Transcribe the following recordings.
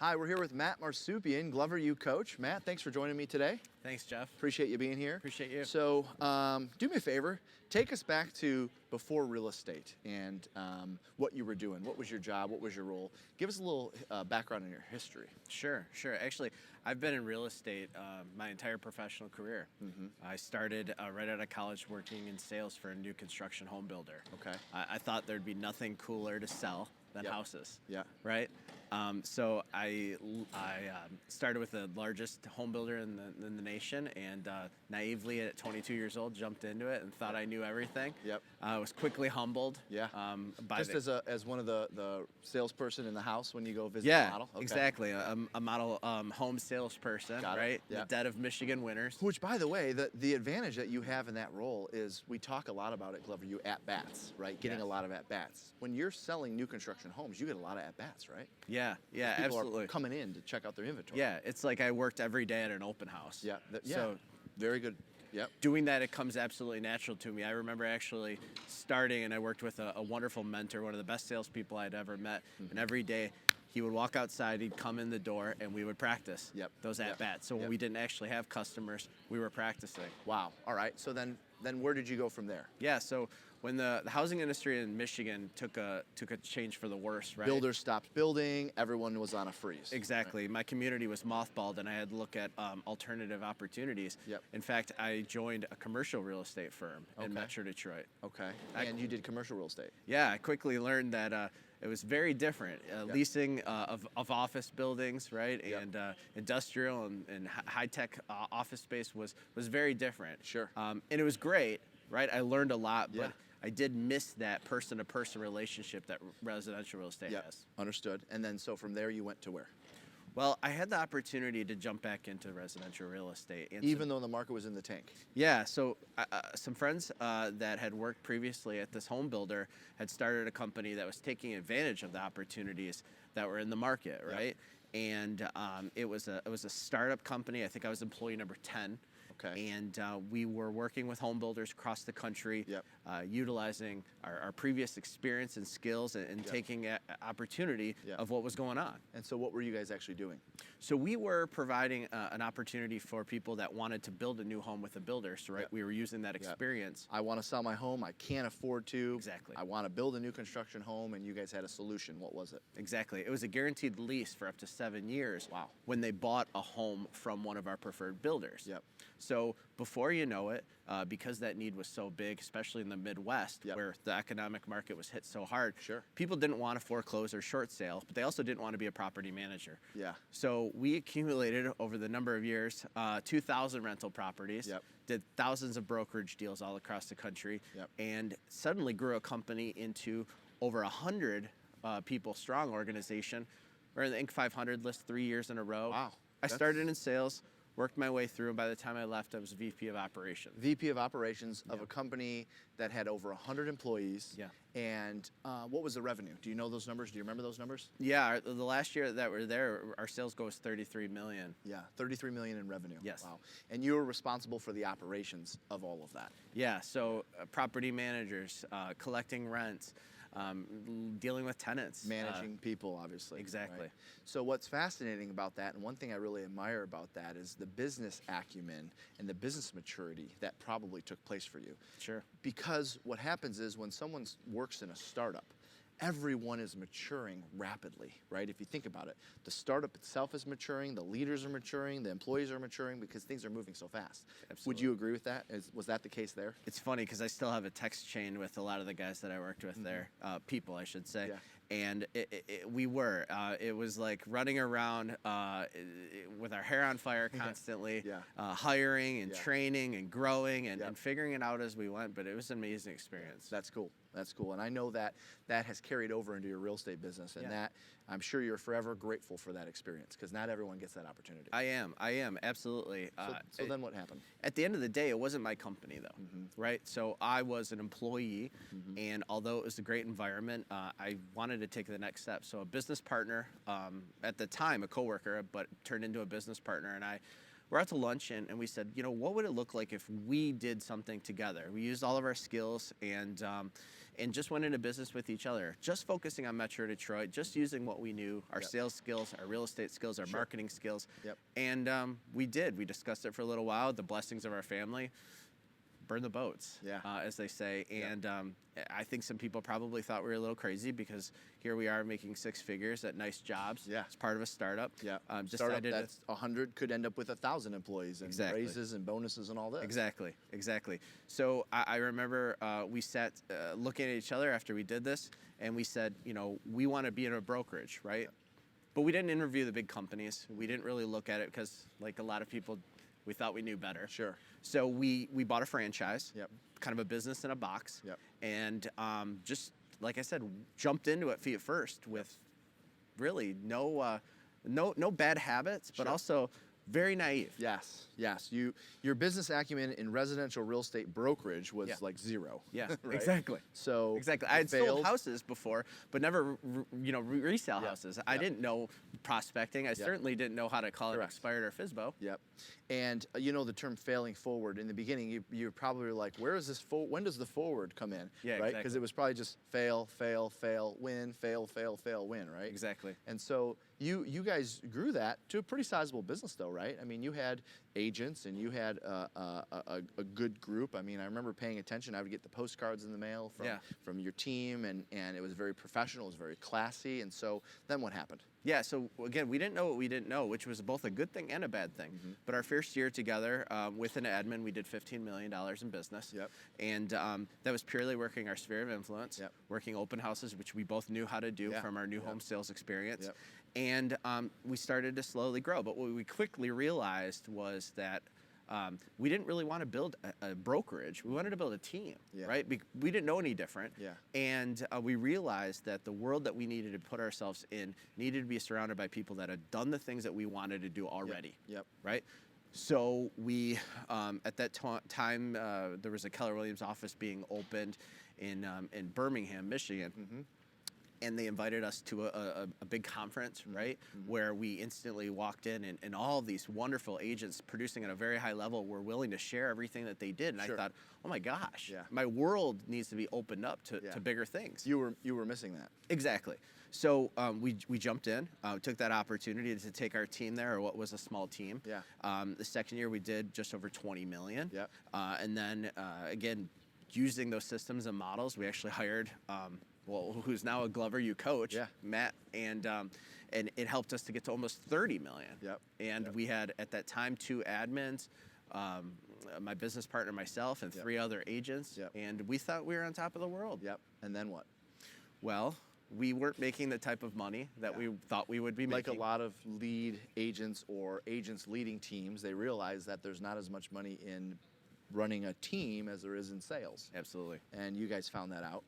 Hi, we're here with Matt Marsoupian, Glover U coach. Matt, thanks for joining me today. Thanks, Jeff. Appreciate you being here. Appreciate you. So, do me a favor. Take us back to before real estate and what you were doing. What was your job? What was your role? Give us a little background on your history. Sure. Actually, I've been in real estate my entire professional career. I started right out of college working in sales for a new construction home builder. Okay. I thought there'd be nothing cooler to sell than houses. Yeah. Right? So I started with the largest home builder in the nation, and naively at 22 years old jumped into it and thought I knew everything. Yep. I was quickly humbled. Yeah. Just as one of the salesperson in the house when you go visit the model. Okay. Exactly. A model home salesperson. Got it. Right. Yeah. The dead of Michigan winters. Which, by the way, the advantage that you have in that role is we talk a lot about it, Glover, you at-bats, right? Getting a lot of at-bats. When you're selling new construction homes, you get a lot of at-bats, right? Yeah, People absolutely. are coming in to check out their inventory. Yeah, it's like I worked every day at an open house. Yeah. So very good. Yep. doing that, it comes absolutely natural to me. I remember actually starting, and I worked with a wonderful mentor, one of the best salespeople I'd ever met. And every day he would walk outside, he'd come in the door, and we would practice those at-bats. So when we didn't actually have customers, we were practicing. Wow. All right. So then where did you go from there? Yeah, so when the housing industry in Michigan took a change for the worse, right? Builders stopped building. Everyone was on a freeze. Exactly. Right? My community was mothballed, and I had to look at alternative opportunities. Yep. In fact, I joined a commercial real estate firm in Metro Detroit. Okay. And you did commercial real estate. Yeah, I quickly learned that it was very different. Leasing of office buildings, right, and industrial and high-tech office space was very different. Sure. And it was great, right? I learned a lot, but I did miss that person-to-person relationship that residential real estate has. Understood. And then so from there you went to where? Well, I had the opportunity to jump back into residential real estate. And even though the market was in the tank? Yeah, so some friends that had worked previously at this home builder had started a company that was taking advantage of the opportunities that were in the market, right? And it was a startup company. I think I was employee number 10. Okay. And we were working with home builders across the country, utilizing our previous experience and skills and taking opportunity of what was going on. And so what were you guys actually doing? So we were providing an opportunity for people that wanted to build a new home with a builder. So we were using that experience. I want to sell my home. I can't afford to. Exactly. I want to build a new construction home, and you guys had a solution. What was it? Exactly. It was a guaranteed lease for up to 7 years. Wow. When they bought a home from one of our preferred builders. Yep. So before you know it, because that need was so big, especially in the Midwest, where the economic market was hit so hard, people didn't want to foreclose or short sale, but they also didn't want to be a property manager. Yeah. So we accumulated over the number of years 2,000 rental properties, did thousands of brokerage deals all across the country, and suddenly grew a company into over 100 people strong organization. We're in the Inc. 500 list 3 years in a row. Wow. I started in sales, worked my way through, and by the time I left, I was VP of operations. VP of operations of a company that had over 100 employees. Yeah. And what was the revenue? Do you know those numbers? Do you remember those numbers? Yeah, the last year that we're there, our sales goal was $33 million. Yeah, $33 million in revenue. Yes. Wow. And you were responsible for the operations of all of that. Yeah, so property managers, collecting rents, dealing with tenants. Managing people, obviously. Exactly. Right? So what's fascinating about that, and one thing I really admire about that, is the business acumen and the business maturity that probably took place for you. Sure. Because what happens is when someone works in a startup, everyone is maturing rapidly, right? If you think about it, the startup itself is maturing, the leaders are maturing, the employees are maturing because things are moving so fast. Absolutely. Would you agree with that? Was that the case there? It's funny because I still have a text chain with a lot of the guys that I worked with there, people I should say. Yeah. And we were. It was like running around with our hair on fire constantly, hiring and training and growing and figuring it out as we went. But it was an amazing experience. That's cool. That's cool. And I know that has carried over into your real estate business. And that I'm sure you're forever grateful for that experience because not everyone gets that opportunity. I am, absolutely. So then what happened? At the end of the day, it wasn't my company though, right? So I was an employee, and although it was a great environment, I wanted to take the next step. So a business partner, at the time a coworker, but turned into a business partner, and I we're out to lunch, and we said, what would it look like if we did something together? We used all of our skills and just went into business with each other, just focusing on Metro Detroit, just using what we knew, our sales skills, our real estate skills, our marketing skills. And we did. We discussed it for a little while, the blessings of our family. Burn the boats, as they say. And I think some people probably thought we were a little crazy because here we are making six figures at nice jobs. As part of a startup. Startup that's 100 could end up with 1,000 employees and raises and bonuses and all this. Exactly. So I remember we sat looking at each other after we did this, and we said, we want to be in a brokerage, right? But we didn't interview the big companies. We didn't really look at it because, like a lot of people, we thought we knew better. So we bought a franchise, kind of a business in a box, and just, like I said, jumped into it feet first with really no bad habits, but also very naive. Yes. Your business acumen in residential real estate brokerage was like zero. Right? Exactly. I had sold houses before, but never, resale houses. I didn't know prospecting. I certainly didn't know how to call it expired or FSBO. And the term failing forward, in the beginning, you probably were like, where is this when does the forward come in? Right? Because it was probably just fail, win, fail, win, right? Exactly. And so you guys grew that to a pretty sizable business though, right? I mean, you had agents and you had a good group. I mean, I remember paying attention. I would get the postcards in the mail from your team, and it was very professional, it was very classy. And so then what happened? So again, we didn't know what we didn't know, which was both a good thing and a bad thing. But our first year together, with an admin, we did $15 million in business. And that was purely working our sphere of influence, working open houses, which we both knew how to do from our new home sales experience. And we started to slowly grow. But what we quickly realized was that we didn't really want to build a brokerage. We wanted to build a team, right? We didn't know any different. And we realized that the world that we needed to put ourselves in needed to be surrounded by people that had done the things that we wanted to do already, right? So we, at that time, there was a Keller Williams office being opened in Birmingham, Michigan. And they invited us to a big conference, right, where we instantly walked in, and all of these wonderful agents producing at a very high level were willing to share everything that they did. And I thought, oh my gosh, my world needs to be opened up to bigger things. You were missing that. Exactly. So we jumped in, took that opportunity to take our team there, or what was a small team. The second year we did just over 20 million. And then again, using those systems and models, we actually hired who's now a Glover U coach, Matt, and it helped us to get to almost 30 million. And we had at that time 2 admins, my business partner, myself, and 3 other agents, and we thought we were on top of the world. And then what? Well, we weren't making the type of money that we thought we would be making. Like a lot of lead agents or agents leading teams, they realize that there's not as much money in running a team as there is in sales. Absolutely. And you guys found that out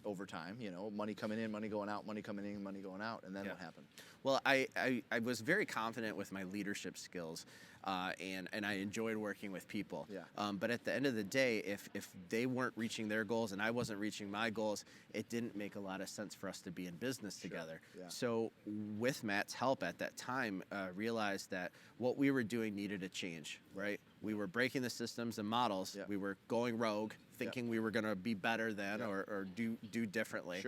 over time, money coming in, money going out, money coming in, money going out, and then what happened? Well, I was very confident with my leadership skills, and I enjoyed working with people. But at the end of the day, if they weren't reaching their goals and I wasn't reaching my goals, it didn't make a lot of sense for us to be in business together. So with Matt's help at that time, realized that what we were doing needed to change, right? We were breaking the systems and models. We were going rogue, thinking we were going to be better than or do differently.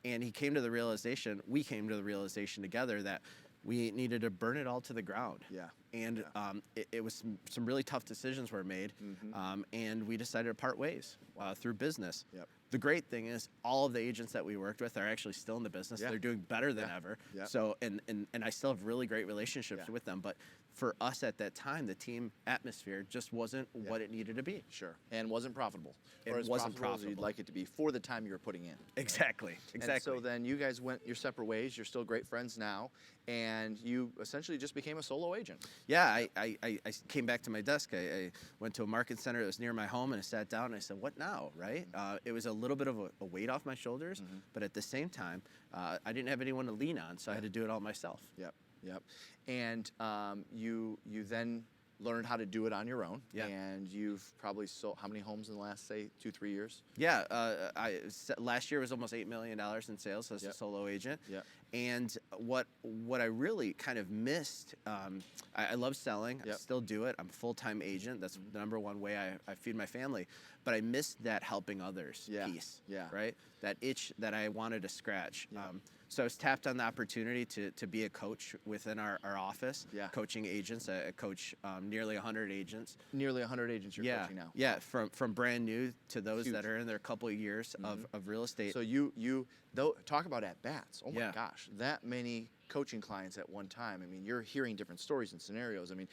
And we came to the realization together that we needed to burn it all to the ground. And it was some really tough decisions were made, and we decided to part ways through business. The great thing is all of the agents that we worked with are actually still in the business. They're doing better than ever. So and I still have really great relationships with them. But for us at that time, the team atmosphere just wasn't what it needed to be. And wasn't profitable. It or as wasn't profitable as you'd like it to be for the time you were putting in. Exactly. And so then you guys went your separate ways. You're still great friends now, and you essentially just became a solo agent. I came back to my desk. I went to a market center that was near my home, and I sat down and I said, what now, right? It was a little bit of a weight off my shoulders, but at the same time, I didn't have anyone to lean on, so I had to do it all myself. And you then learned how to do it on your own. Yeah. And you've probably sold how many homes in the last, say, 2-3 years? Yeah, last year was almost $8 million in sales as a solo agent. Yep. And what I really kind of missed, I love selling. I still do it. I'm a full-time agent. That's the number one way I feed my family. But I missed that helping others piece. Yeah. Right? That itch that I wanted to scratch. Yeah. So I was tapped on the opportunity to be a coach within our office, coaching agents. I coach nearly 100 agents. Nearly 100 agents you're coaching now. Yeah, from brand new to those that are in their couple of years of real estate. So you talk about at-bats. Oh my gosh, that many coaching clients at one time. I mean, you're hearing different stories and scenarios. I mean,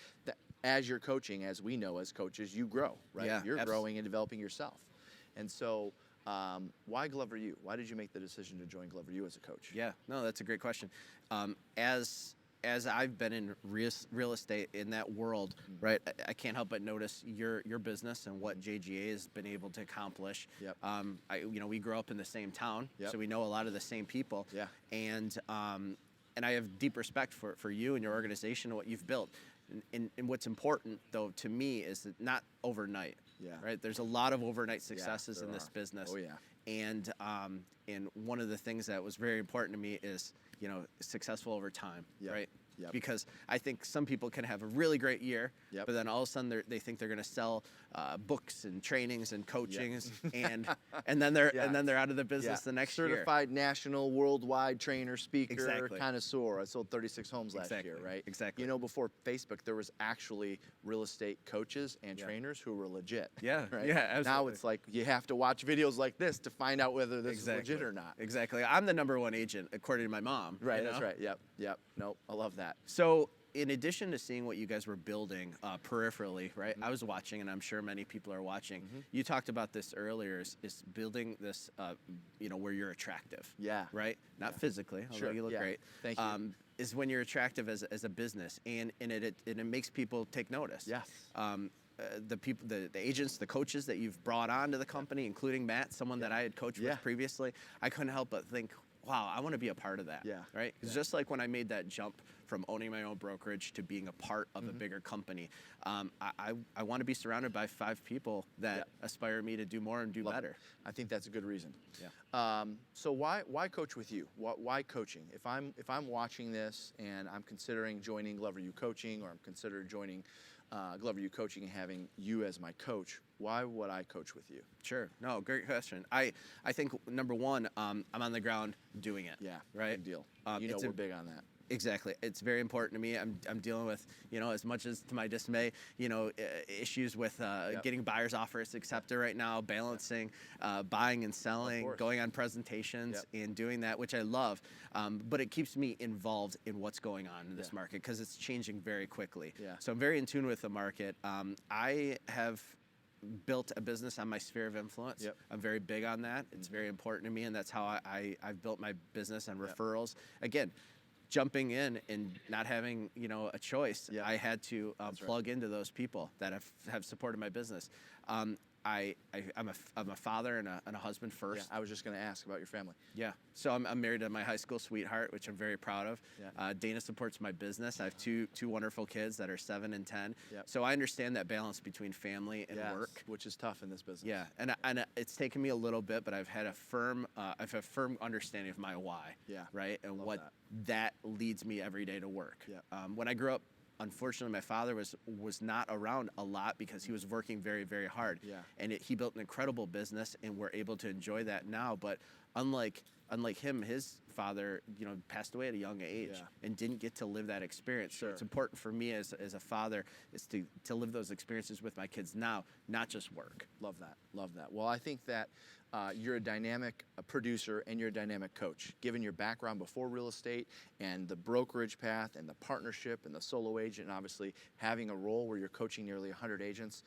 as you're coaching, as we know as coaches, you grow, right? Yeah, you're growing and developing yourself. And so why Glover U? Why did you make the decision to join Glover U as a coach? Yeah, no, that's a great question. As I've been in real estate in that world, right, I can't help but notice your business and what JGA has been able to accomplish. Yep. We grew up in the same town, Yep. so we know a lot of the same people. Yeah. And I have deep respect for you and your organization and what you've built. And what's important, though, to me is that not overnight. Yeah. Right. There's a lot of overnight successes in this are. business. Oh yeah. And one of the things that was very important to me is, successful over time, right? Yep. Because I think some people can have a really great year, Yep. but then all of a sudden they think they're going to sell books and trainings and coachings, and then they're out of the business the next year. Certified national, worldwide trainer, speaker, Exactly. connoisseur. I sold 36 homes last year, right? Exactly. Before Facebook, there was actually real estate coaches and trainers who were legit. Yeah. Right? Yeah. Absolutely. Now it's like you have to watch videos like this to find out whether this is legit or not. Exactly. I'm the #1 agent according to my mom. Right. That's right. Yep. Nope. I love that. So, in addition to seeing what you guys were building peripherally, right? I was watching, and I'm sure many people are watching. You talked about this earlier, is building this, where you're attractive. Yeah. Right? Not physically, although you look great. Thank you. Is when you're attractive as a business, and it makes people take notice. Yes. The people, the agents, the coaches that you've brought onto the company, including Matt, someone that I had coached with previously, I couldn't help but think, wow, I want to be a part of that. Yeah. Right? It's just like when I made that jump from owning my own brokerage to being a part of a bigger company. I want to be surrounded by 5 people that aspire me to do more and do better. I think that's a good reason. Yeah. So why coach with you? Why coaching? If I'm watching this and I'm considering joining Glover U Coaching, or I'm considering joining Glover U Coaching and having you as my coach, why would I coach with you? Sure. No, great question. I think #1, I'm on the ground doing it. Yeah. Right. Big deal. We're big on that. Exactly. It's very important to me. I'm dealing with, as much as to my dismay, issues with getting buyer's offers accepted right now, balancing buying and selling, going on presentations and doing that, which I love. But it keeps me involved in what's going on in this market because it's changing very quickly. Yeah. So I'm very in tune with the market. I have built a business on my sphere of influence. I'm very big on that. It's very important to me, and that's how I've built my business on referrals. Again, jumping in and not having a choice, I had to plug into those people that have supported my business. I'm a father and a husband first. Yeah, I was just going to ask about your family. Yeah. So I'm married to my high school sweetheart, which I'm very proud of. Yeah. Dana supports my business. I have two wonderful kids that are 7 and 10. Yep. So I understand that balance between family and work, which is tough in this business. Yeah, and it's taken me a little bit, but I've had a firm understanding of my why. Yeah. Right, and what that leads me every day to work. Yeah. When I grew up, unfortunately, my father was not around a lot because he was working very, very hard. Yeah. And he built an incredible business, and we're able to enjoy that now. But unlike him, his father, passed away at a young age and didn't get to live that experience. Sure. So it's important for me as a father is to live those experiences with my kids now, not just work. Love that. Love that. Well, I think that you're a dynamic producer and you're a dynamic coach. Given your background before real estate and the brokerage path and the partnership and the solo agent, and obviously having a role where you're coaching nearly 100 agents,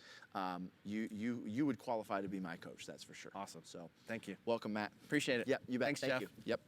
you would qualify to be my coach. That's for sure. Awesome. So thank you. Welcome, Matt. Appreciate it. Yeah, you bet. Thanks, Thank Jeff. you. Yep.